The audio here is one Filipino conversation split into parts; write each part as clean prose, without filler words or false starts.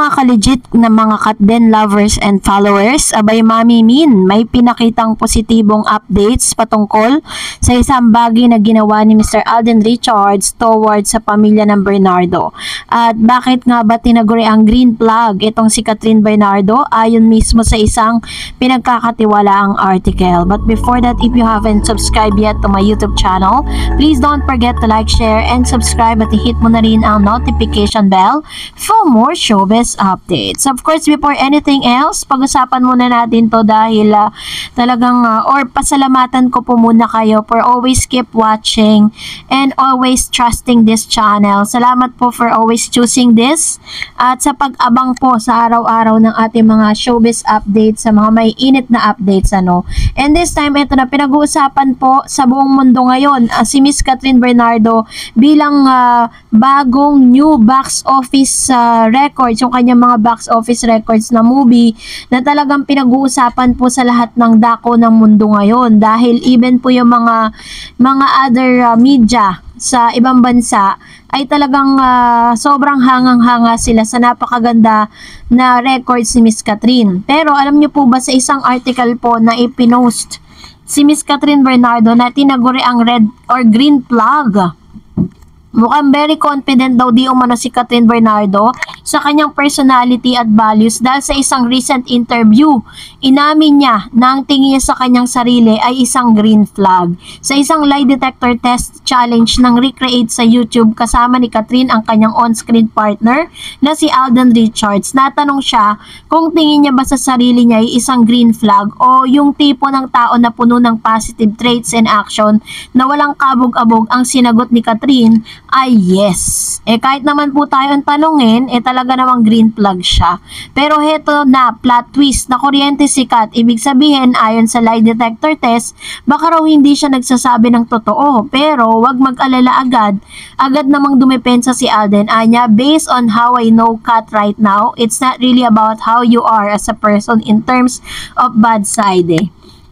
mga ka-legit na mga Katden lovers and followers, abay Mami Min, may pinakitang positibong updates patungkol sa isang bagay na ginawa ni Mr. Alden Richards towards sa pamilya ng Bernardo. At bakit nga ba tinaguri ang green flag itong si Catherine Bernardo ayon mismo sa isang pinagkakatiwalaang article. But before that, if you haven't subscribed yet to my YouTube channel, please don't forget to like, share, and subscribe at i-hit mo na rin ang notification bell for more showbiz updates. Of course, before anything else, pag-usapan muna natin to dahil or pasalamatan ko po muna kayo for always keep watching and always trusting this channel. Salamat po for always choosing this at sa pag-abang po sa araw-araw ng ating mga showbiz updates, sa mga may init na updates And this time, ito na pinag-uusapan po sa buong mundo ngayon, si Miss Catherine Bernardo bilang bagong new box office records, yung kanyang mga box office records na movie na talagang pinag-uusapan po sa lahat ng dako ng mundo ngayon dahil even po yung mga other media sa ibang bansa ay talagang sobrang hangang-hanga sila sa napakaganda na records ni Miss Catherine. Pero alam niyo po ba sa isang article po na ipinost si Miss Catherine Bernardo na tinaguri ang red or green flag? Mukhang very confident daw di umano si Catherine Bernardo sa kanyang personality at values dahil sa isang recent interview, inamin niya na ang tingin niya sa kanyang sarili ay isang green flag. Sa isang lie detector test challenge ng Recreate sa YouTube kasama ni Catherine ang kanyang on-screen partner na si Alden Richards, natanong siya kung tingin niya ba sa sarili niya ay isang green flag o yung tipo ng tao na puno ng positive traits and action na walang kabog-abog. Ang sinagot ni Catherine ay yes. Kahit naman po tayo ang tanungin, talaga namang green flag siya. Pero heto na, plot twist, na kuryente sikat. Ibig sabihin, ayon sa lie detector test, baka raw hindi siya nagsasabi ng totoo. Pero wag mag-alala agad namang dumepensa si Alden. Anya, based on how I know Kat right now, it's not really about how you are as a person in terms of bad side.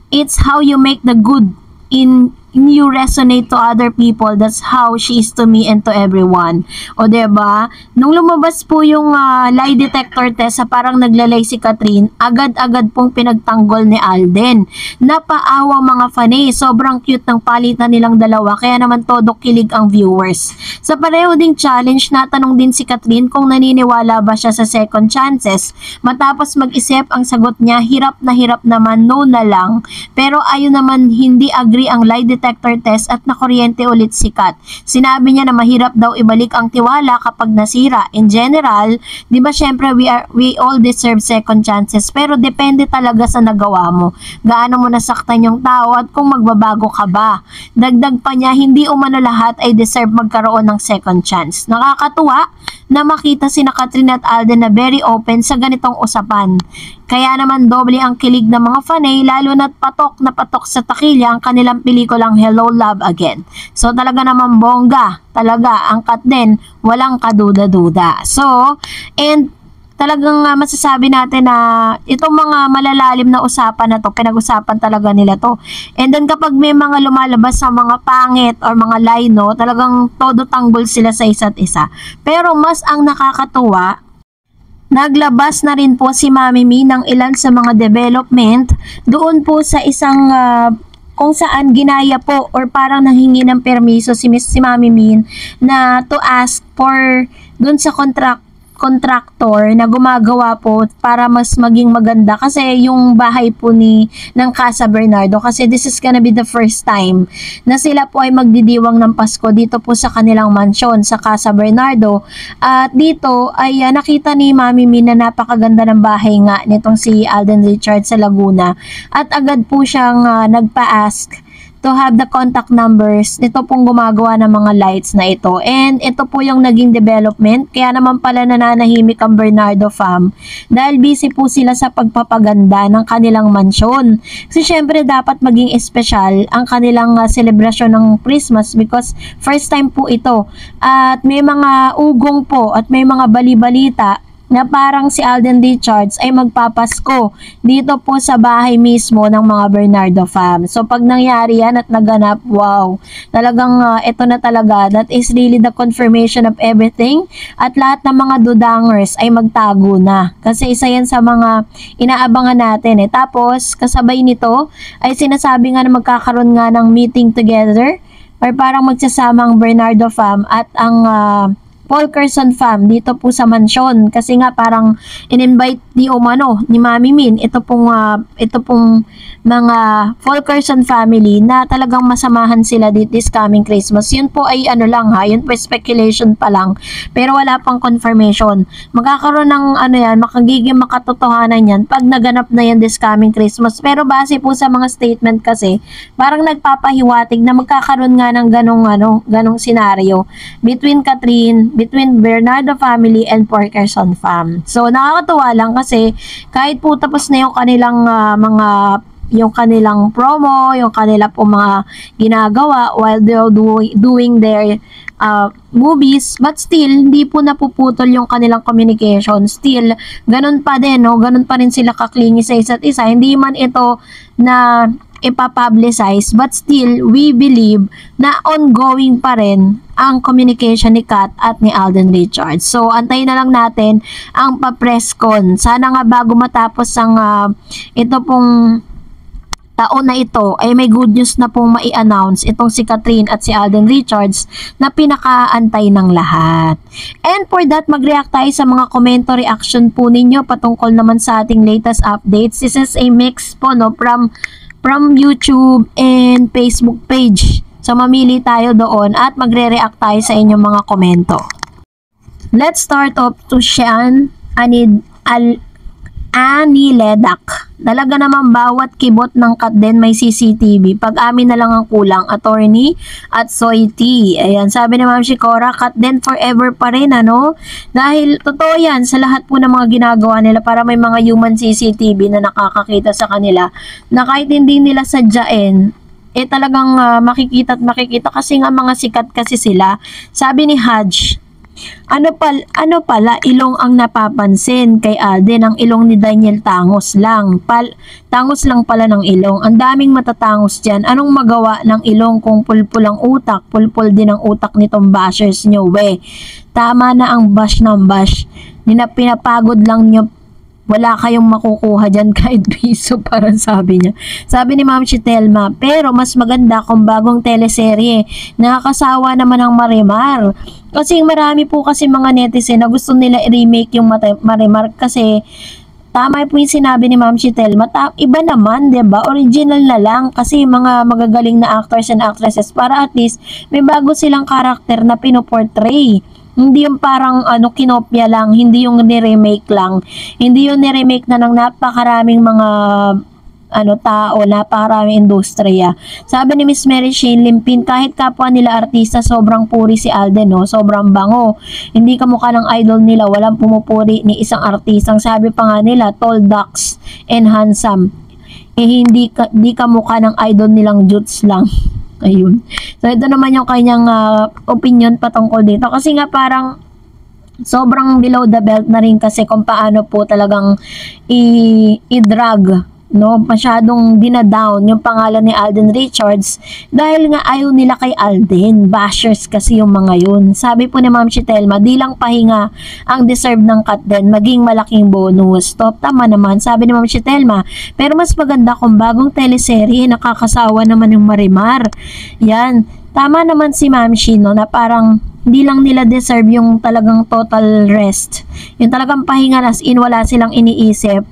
It's how you make the good in you resonate to other people. That's how she is to me and to everyone. O diba? Nung lumabas po yung lie detector test, parang naglalay si Catherine, agad-agad pong pinagtanggol ni Alden. Napaawa mga fanay. Sobrang cute ng palitan nilang dalawa. Kaya naman todo kilig ang viewers. Sa pareho ding challenge, natanong din si Catherine kung naniniwala ba siya sa second chances. Matapos mag-isip, ang sagot niya, hirap naman, no na lang. Pero ayun naman, hindi agree ang lie detector test at nakuryente ulit si Kat. Sinabi niya na mahirap daw ibalik ang tiwala kapag nasira. In general, di ba syempre we all deserve second chances, pero depende talaga sa nagawa mo. Gaano mo nasaktan yung tao at kung magbabago ka ba. Dagdag pa niya, hindi umano lahat ay deserve magkaroon ng second chance. Nakakatuwa na makita si Catherine at Alden na very open sa ganitong usapan. Kaya naman doble ang kilig ng mga fanay, lalo na't patok na patok sa takilya ang kanilang pelikulang Hello Love Again. So talaga naman bongga, talaga ang Katden, walang kaduda-duda. So, and talagang masasabi natin na itong mga malalalim na usapan na to, pinag-usapan talaga nila to. And then kapag may mga lumalabas sa mga pangit or mga lie, talagang todo tanggol sila sa isa't isa. Pero mas ang nakakatuwa, naglabas na rin po si Mami Mi ng ilan sa mga development doon po sa isang kung saan ginaya po or parang nanghingi ng permiso si Mami Min na to ask for doon sa contractor na gumagawa po para mas maging maganda kasi yung bahay po ng Casa Bernardo, kasi this is gonna be the first time na sila po ay magdidiwang ng Pasko dito po sa kanilang mansyon sa Casa Bernardo. At dito ay nakita ni Mami Min na napakaganda ng bahay nga nitong si Alden Richards sa Laguna at agad po siyang nagpa-ask to have the contact numbers nito pong gumagawa ng mga lights na ito. And ito po yung naging development. Kaya naman pala nananahimik ang Bernardo fam dahil busy po sila sa pagpapaganda ng kanilang mansyon. Kasi syempre dapat maging espesyal ang kanilang celebration ng Christmas because first time po ito. At may mga ugong po at may mga bali-balita na parang si Alden Richards ay magpapasko dito po sa bahay mismo ng mga Bernardo fam. So pag nangyari yan at naganap, wow, talagang ito na talaga, that is really the confirmation of everything, at lahat ng mga dudangers ay magtago na. Kasi isa yan sa mga inaabangan natin eh. Tapos kasabay nito ay sinasabi nga na magkakaroon nga ng meeting together, or parang magsasama ang Bernardo fam at ang Paul Carson fam dito po sa mansyon, kasi nga parang in-invite ni Mami Min ito pong mga Paul Carson family na talagang masamahan sila this coming Christmas. Yun po ay lang yun po speculation pa lang, pero wala pang confirmation. Magkakaroon ng makagiging makatotohanan yan pag naganap na yan this coming Christmas. Pero base po sa mga statement kasi, parang nagpapahiwatig na magkakaroon nga ng ganong senaryo between Bernardo family and Paul Carson fam. So nakakatuwa lang kasi kahit po tapos na yung kanilang yung kanilang promo, yung kanila po mga ginagawa while they're doing their movies, but still hindi po napuputol yung kanilang communication. Still ganun pa din, ganun pa rin sila kaklingi sa isa't isa. Hindi man ito na ipapublicize, but still we believe na ongoing pa rin ang communication ni Kat at ni Alden Richards. So antayin na lang natin ang pa-press con. Sana nga bago matapos ang ito pong taon na ito ay may good news na pong mai-announce itong si Catherine at si Alden Richards na pinakaantay ng lahat. And for that, mag-react tayo sa mga komento, reaction po ninyo patungkol naman sa ating latest updates. This is a mix po from YouTube and Facebook page. So mamili tayo doon at magre-react tayo sa inyong mga komento. Let's start off to Sean Aniledak. Talaga naman bawat kibot ng Katden may CCTV. Pag-amin na lang ang kulang. Attorney at Soy T. Ayan, sabi ni Ma'am Shikora, Katden forever pa rin, Dahil totoo yan sa lahat po ng mga ginagawa nila, para may mga human CCTV na nakakakita sa kanila na kahit hindi nila sadyain, talagang makikita at makikita kasi nga mga sikat kasi sila. Sabi ni Haj, ano pala ilong ang napapansin kay Alden, ang ilong ni Daniel tangos lang. Tangos lang pala ng ilong. Ang daming matatangos dyan. Anong magawa ng ilong kung pulpul ang utak? Pulpul din ang utak nitong bashers nyo, we. Tama na ang bash ng bash. Pinapagod lang nyo. Wala kayong makukuha dyan kahit piso, parang sabi niya. Sabi ni Ma'am Chitelma, pero mas maganda kung bagong teleserye. Nakakasawa naman ang Marimar. Kasi marami po kasi mga netizen na gusto nila i-remake yung Marimar kasi tama po yung sinabi ni Ma'am Chitelma. Iba naman, 'di ba? Original na lang kasi mga magagaling na actors and actresses para at least may bago silang karakter na pinoportray. Hindi yung parang kinopya lang, hindi yung ni-remake lang. Hindi yung ni-remake na ng napakaraming mga tao, napakaraming industriya. Sabi ni Miss Mary Shane Limpin, kahit kapwa nila artista, sobrang puri si Alden, sobrang bango. Hindi kamukha ng idol nila, walang pumupuri ni isang artistang. Sabi pa nga nila, tall, ducks, and handsome. Hindi kamukha ng idol nilang Jutes lang. Ayun. So, ito naman yung kanyang opinion patungkol dito. Kasi nga parang sobrang below the belt na rin kasi kung paano po talagang i-drag, masyadong dinadown yung pangalan ni Alden Richards dahil nga ayaw nila kay Alden. Bashers kasi yung mga yun. Sabi po ni Ma'am Chitelma, di lang pahinga ang deserve ng Katden, maging malaking bonus. Tama naman, sabi ni Ma'am Chitelma, pero mas maganda kung bagong teleserye, nakakasawa naman yung Marimar. Yan, tama naman si Ma'am Shino na parang hindi lang nila deserve yung talagang total rest. Yung talagang pahinga, as in wala silang iniisip.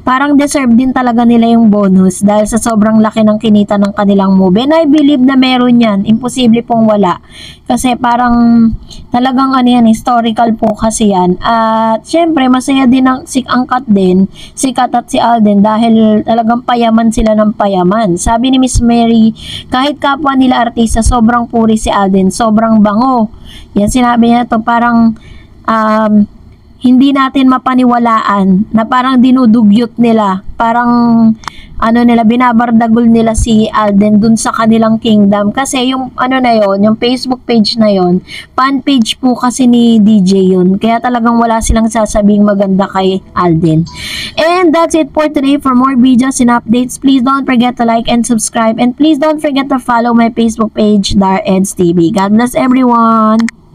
Parang deserve din talaga nila yung bonus dahil sa sobrang laki ng kinita ng kanilang movie. And I believe na meron yan. Imposible pong wala. Kasi parang talagang historical po kasi yan. At syempre masaya din ang Katden, si Kat at si Alden dahil talagang payaman sila ng payaman. Sabi ni Miss Mary, kahit kapwa nila artista, sobrang puri si Alden, sobrang bango. Yan, sinabi niya to, parang hindi natin mapaniwalaan na parang dinudugyot nila, parang binabardagol nila si Alden dun sa kanilang kingdom. Kasi yung yung Facebook page na yon, fan page po kasi ni DJ yun. Kaya talagang wala silang sasabing maganda kay Alden. And that's it for today. For more videos and updates, please don't forget to like and subscribe. And please don't forget to follow my Facebook page, Dar Eds TV. God bless everyone!